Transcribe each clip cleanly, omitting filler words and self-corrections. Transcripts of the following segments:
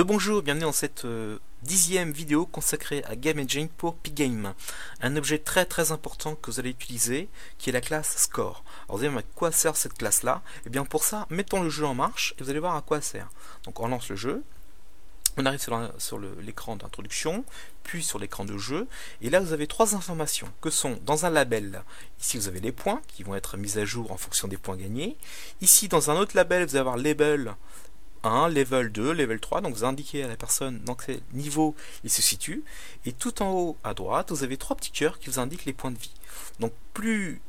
Bonjour, bienvenue dans cette 10e vidéo consacrée à Game Engine pour Pygame. Un objet très important que vous allez utiliser, qui est la classe Score. Alors vous allez me dire à quoi sert cette classe-là? Et bien pour ça, mettons le jeu en marche et vous allez voir à quoi elle sert. Donc on lance le jeu, on arrive sur l'écran d'introduction, puis sur l'écran de jeu, et là vous avez trois informations, que sont dans un label, ici vous avez les points, qui vont être mis à jour en fonction des points gagnés. Ici dans un autre label, vous allez avoir label 1, level 2, level 3, donc vous indiquez à la personne dans quel niveau il se situe, et tout en haut à droite, vous avez trois petits cœurs qui vous indiquent les points de vie. Donc plus,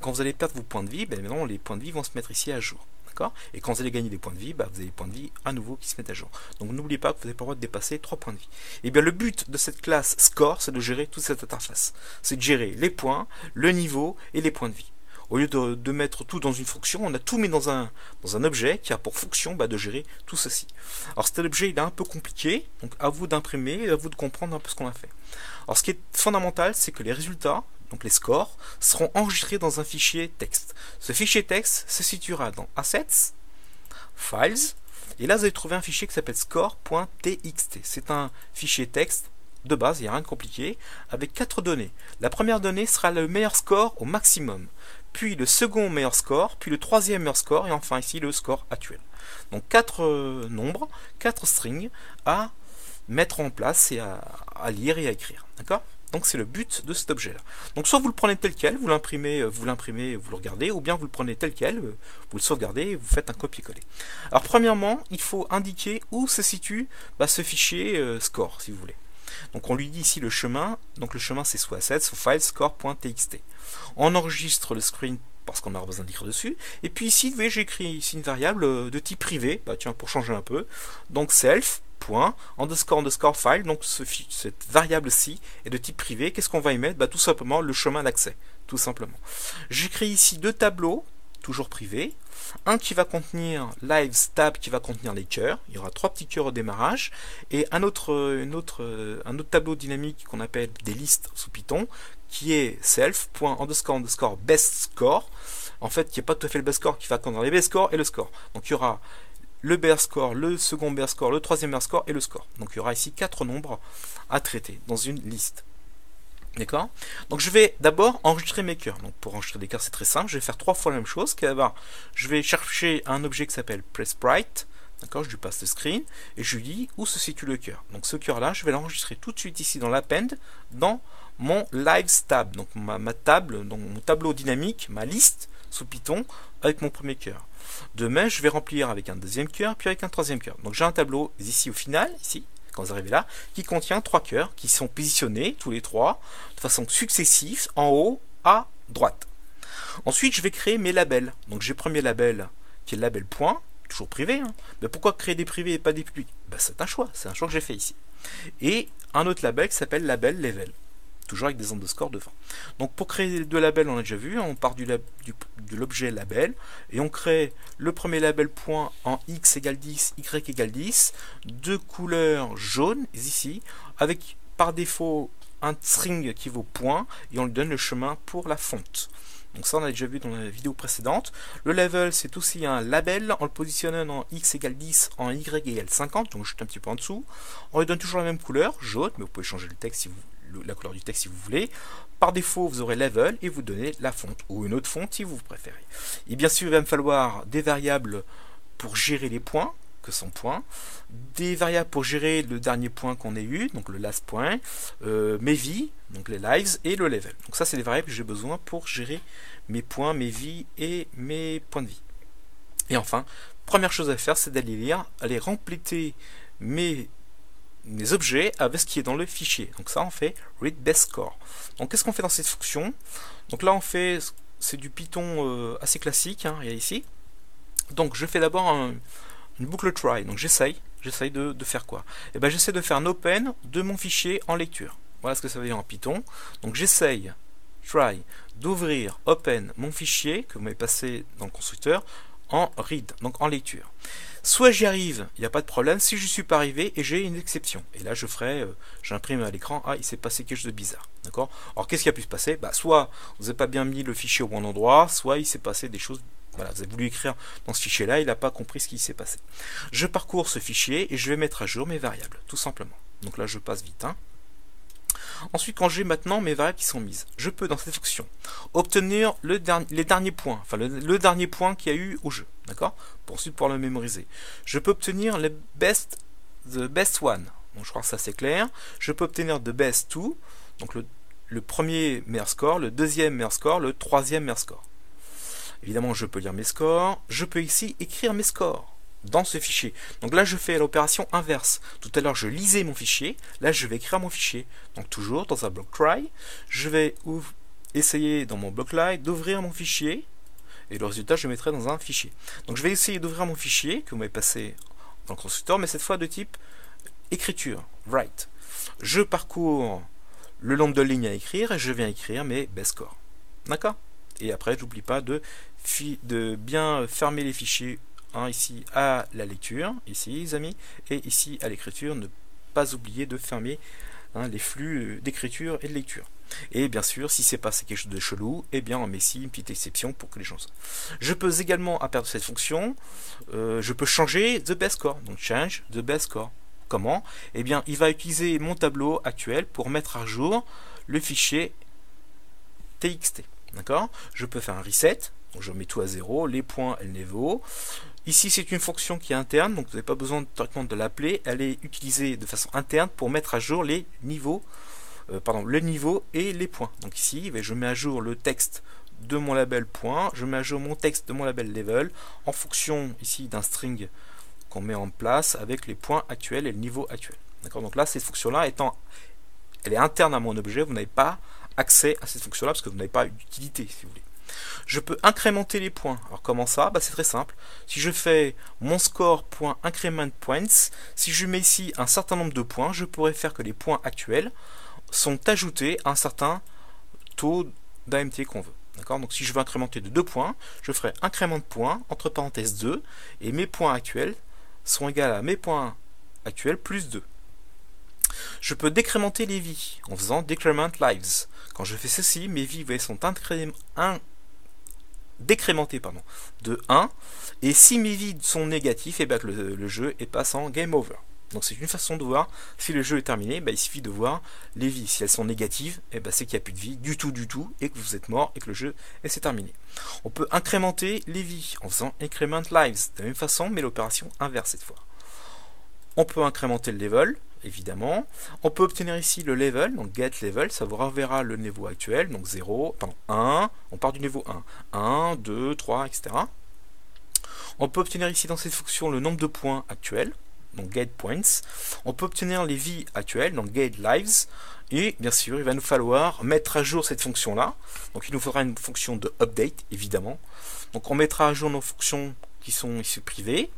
quand vous allez perdre vos points de vie, maintenant les points de vie vont se mettre ici à jour. Et quand vous allez gagner des points de vie, vous avez des points de vie à nouveau qui se mettent à jour. Donc n'oubliez pas que vous n'avez pas le droit de dépasser 3 points de vie. Et bien le but de cette classe Score, c'est de gérer toute cette interface. C'est de gérer les points, le niveau et les points de vie. Au lieu de mettre tout dans une fonction, on a tout mis dans un objet qui a pour fonction de gérer tout ceci. Alors cet objet il est un peu compliqué, donc à vous d'imprimer et à vous de comprendre un peu ce qu'on a fait. Alors ce qui est fondamental, c'est que les résultats, donc les scores, seront enregistrés dans un fichier texte. Ce fichier texte se situera dans Assets, Files, et là vous allez trouver un fichier qui s'appelle score.txt. C'est un fichier texte de base, il n'y a rien de compliqué, avec 4 données. La première donnée sera le meilleur score au maximum, puis le second meilleur score, puis le troisième meilleur score, et enfin ici le score actuel. Donc 4 nombres, 4 strings à mettre en place et à lire et à écrire. D'accord ? Donc c'est le but de cet objet-là. Donc soit vous le prenez tel quel, vous l'imprimez, vous le regardez, ou bien vous le prenez tel quel, vous le sauvegardez et vous faites un copier-coller. Alors premièrement, il faut indiquer où se situe ce fichier score, si vous voulez. Donc on lui dit ici le chemin, donc le chemin c'est soit assets, soit file score.txt. On enregistre le screen parce qu'on aura besoin d'écrire dessus, et puis ici, vous voyez, j'ai écrit ici une variable de type privé, tiens, pour changer un peu, donc self, underscore file, donc cette variable-ci est de type privé. Qu'est-ce qu'on va y mettre? Tout simplement le chemin d'accès, tout simplement. J'écris ici deux tableaux, toujours privés, un qui va contenir live tab qui va contenir les cœurs, il y aura 3 petits cœurs au démarrage, et un autre tableau dynamique qu'on appelle des listes sous Python, qui est self.underscore best score, en fait qui n'est pas tout à fait le best score, qui va contenir les best scores et le score. Donc il y aura le bear score, le second bear score, le troisième bear score et le score. Donc il y aura ici 4 nombres à traiter dans une liste. D'accord? Donc je vais d'abord enregistrer mes cœurs. Donc pour enregistrer des cœurs, c'est très simple. Je vais faire 3 fois la même chose. Je vais chercher un objet qui s'appelle pressSprite. D'accord? Je lui passe le screen et je lui dis où se situe le cœur. Donc ce cœur-là, je vais l'enregistrer tout de suite ici dans l'append, dans mon live tab. Donc ma table, donc mon tableau dynamique, ma liste sous Python avec mon premier cœur. Demain, je vais remplir avec un deuxième cœur, puis avec un troisième cœur. Donc j'ai un tableau ici au final, ici, quand vous arrivez là, qui contient 3 cœurs qui sont positionnés, tous les 3, de façon successive, en haut à droite. Ensuite, je vais créer mes labels. Donc j'ai le premier label, qui est le label point, toujours privé. Mais pourquoi créer des privés et pas des publics? C'est un choix que j'ai fait ici. Et un autre label qui s'appelle label level. Toujours avec des underscores devant. Donc pour créer deux labels, on a déjà vu, on part de l'objet label, et on crée le premier label point en x égale 10, y égale 10, de couleur jaune, ici, avec par défaut un string qui vaut point, et on lui donne le chemin pour la fonte. Donc ça on a déjà vu dans la vidéo précédente. Le level c'est aussi un label, en le positionnant en x égale 10, en y égale 50, donc juste un petit peu en dessous. On lui donne toujours la même couleur, jaune, mais vous pouvez changer le texte si la couleur du texte si vous voulez. Par défaut vous aurez level et vous donnez la fonte, ou une autre fonte si vous préférez. Et bien sûr il va me falloir des variables pour gérer les points, que sont points, des variables pour gérer le dernier point qu'on ait eu, donc le last point, mes vies, donc les lives, et le level. Donc ça c'est des variables que j'ai besoin pour gérer mes points, mes vies et mes points de vie. Et enfin, première chose à faire, c'est d'aller lire, aller rempléter mes objets avec ce qui est dans le fichier. Donc ça on fait read best score. Donc qu'est-ce qu'on fait dans cette fonction? Donc là on fait, c'est du Python assez classique, il y a ici. Donc je fais d'abord une boucle try. Donc j'essaye de faire quoi? Et ben j'essaie de faire un open de mon fichier en lecture. Voilà ce que ça veut dire en Python. Donc j'essaye try d'ouvrir open mon fichier que vous m'avez passé dans le constructeur en read, donc en lecture. Soit j'y arrive, il n'y a pas de problème. Si je ne suis pas arrivé, et j'ai une exception. Et là, j'imprime à l'écran, il s'est passé quelque chose de bizarre. D'accord? Alors, qu'est-ce qui a pu se passer? Soit vous n'avez pas bien mis le fichier au bon endroit, soit il s'est passé des choses Voilà, vous avez voulu écrire dans ce fichier-là, il n'a pas compris ce qui s'est passé. Je parcours ce fichier et je vais mettre à jour mes variables, tout simplement. Donc là, je passe vite. Ensuite, quand j'ai maintenant mes variables qui sont mises, je peux dans cette fonction obtenir les derniers points, enfin le dernier point qu'il y a eu au jeu, d'accord? Pour ensuite pouvoir le mémoriser. Je peux obtenir the best one, donc je crois que ça c'est clair. Je peux obtenir the best two, donc le premier meilleur score, le deuxième meilleur score, le troisième meilleur score. Évidemment, je peux lire mes scores. Je peux ici écrire mes scores dans ce fichier. Donc là, je fais l'opération inverse. Tout à l'heure, je lisais mon fichier. Là, je vais écrire mon fichier. Donc toujours dans un bloc try, je vais essayer dans mon bloc line d'ouvrir mon fichier. Et le résultat, je le mettrai dans un fichier. Donc je vais essayer d'ouvrir mon fichier que vous m'avez passé dans le constructeur, mais cette fois de type écriture, write. Je parcours le nombre de lignes à écrire et je viens écrire mes best scores. D'accord? Et après, j'oublie pas de bien fermer les fichiers ici à la lecture, ici les amis, et ici à l'écriture, ne pas oublier de fermer les flux d'écriture et de lecture. Et bien sûr, si c'est passé quelque chose de chelou, eh bien on met ici une petite exception pour que les gens... Je peux également, à partir de cette fonction, je peux changer the best score, donc change the best score. Comment? Eh bien, il va utiliser mon tableau actuel pour mettre à jour le fichier txt. D'accord? Je peux faire un reset, donc je mets tout à 0, les points et le niveau. Ici, c'est une fonction qui est interne, donc vous n'avez pas besoin directement de l'appeler. Elle est utilisée de façon interne pour mettre à jour les niveaux, le niveau et les points. Donc ici, je mets à jour le texte de mon label point, je mets à jour mon texte de mon label level en fonction ici d'un string qu'on met en place avec les points actuels et le niveau actuel. D'accord? Donc là, cette fonction-là elle est interne à mon objet, vous n'avez pas accès à cette fonction-là parce que vous n'avez pas d'utilité, si vous voulez. Je peux incrémenter les points. Alors comment ça? C'est très simple. Si je fais mon score.increment points, si je mets ici un certain nombre de points, je pourrais faire que les points actuels sont ajoutés à un certain taux d'AMT qu'on veut. D'accord? Donc si je veux incrémenter de 2 points, je ferai incrément de points, entre parenthèses 2, et mes points actuels sont égaux à mes points actuels plus 2. Je peux décrémenter les vies en faisant decrement lives. Quand je fais ceci, mes vies sont décrémentées de 1. Et si mes vies sont négatives, et bien le jeu passe en game over. Donc c'est une façon de voir si le jeu est terminé. Il suffit de voir les vies. Si elles sont négatives, c'est qu'il n'y a plus de vie du tout, et que vous êtes mort et que le jeu c'est terminé. On peut incrémenter les vies en faisant increment lives. De la même façon, mais l'opération inverse cette fois. On peut incrémenter le level, évidemment. On peut obtenir ici le level, donc get level, ça vous renverra le niveau actuel, donc 1, on part du niveau 1, 1, 2, 3, etc. On peut obtenir ici dans cette fonction le nombre de points actuels, donc get points. On peut obtenir les vies actuelles, donc get lives. Et bien sûr, il va nous falloir mettre à jour cette fonction-là. Donc il nous faudra une fonction de update, évidemment. Donc on mettra à jour nos fonctions qui sont ici privées.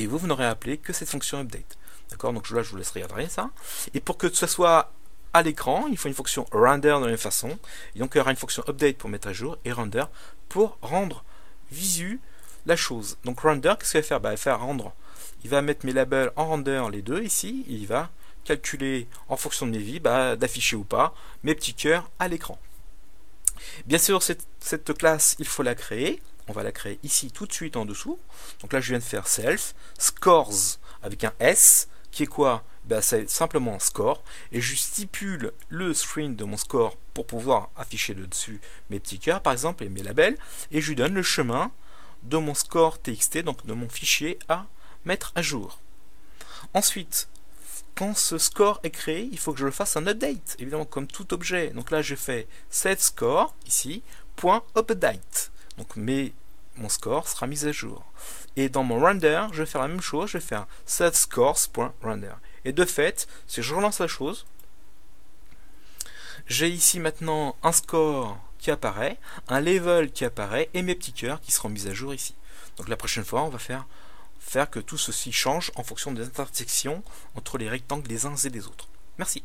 Et vous n'aurez appelé que cette fonction update. D'accord? Donc là, je vous laisse regarder ça. Et pour que ce soit à l'écran, il faut une fonction render de la même façon. Et donc, il y aura une fonction update pour mettre à jour et render pour rendre visu la chose. Donc, render, qu'est-ce qu'il va faire? Il va faire rendre. Il va mettre mes labels en render, les deux ici. Et il va calculer en fonction de mes vies, d'afficher ou pas, mes petits cœurs à l'écran. Bien sûr, cette classe, il faut la créer. On va la créer ici tout de suite en dessous. Donc là, je viens de faire self, scores avec un S, qui est quoi? C'est simplement un score. Et je stipule le string de mon score pour pouvoir afficher dessus mes petits cœurs, par exemple, et mes labels. Et je lui donne le chemin de mon score txt, donc de mon fichier à mettre à jour. Ensuite, quand ce score est créé, il faut que je le fasse un update, évidemment, comme tout objet. Donc là, je fais set score, ici, point update. Donc mon score sera mis à jour. Et dans mon render, je vais faire la même chose, je vais faire setScores.render. Et de fait, si je relance la chose, j'ai ici maintenant un score qui apparaît, un level qui apparaît, et mes petits cœurs qui seront mis à jour ici. Donc la prochaine fois, on va faire que tout ceci change en fonction des intersections entre les rectangles des uns et des autres. Merci.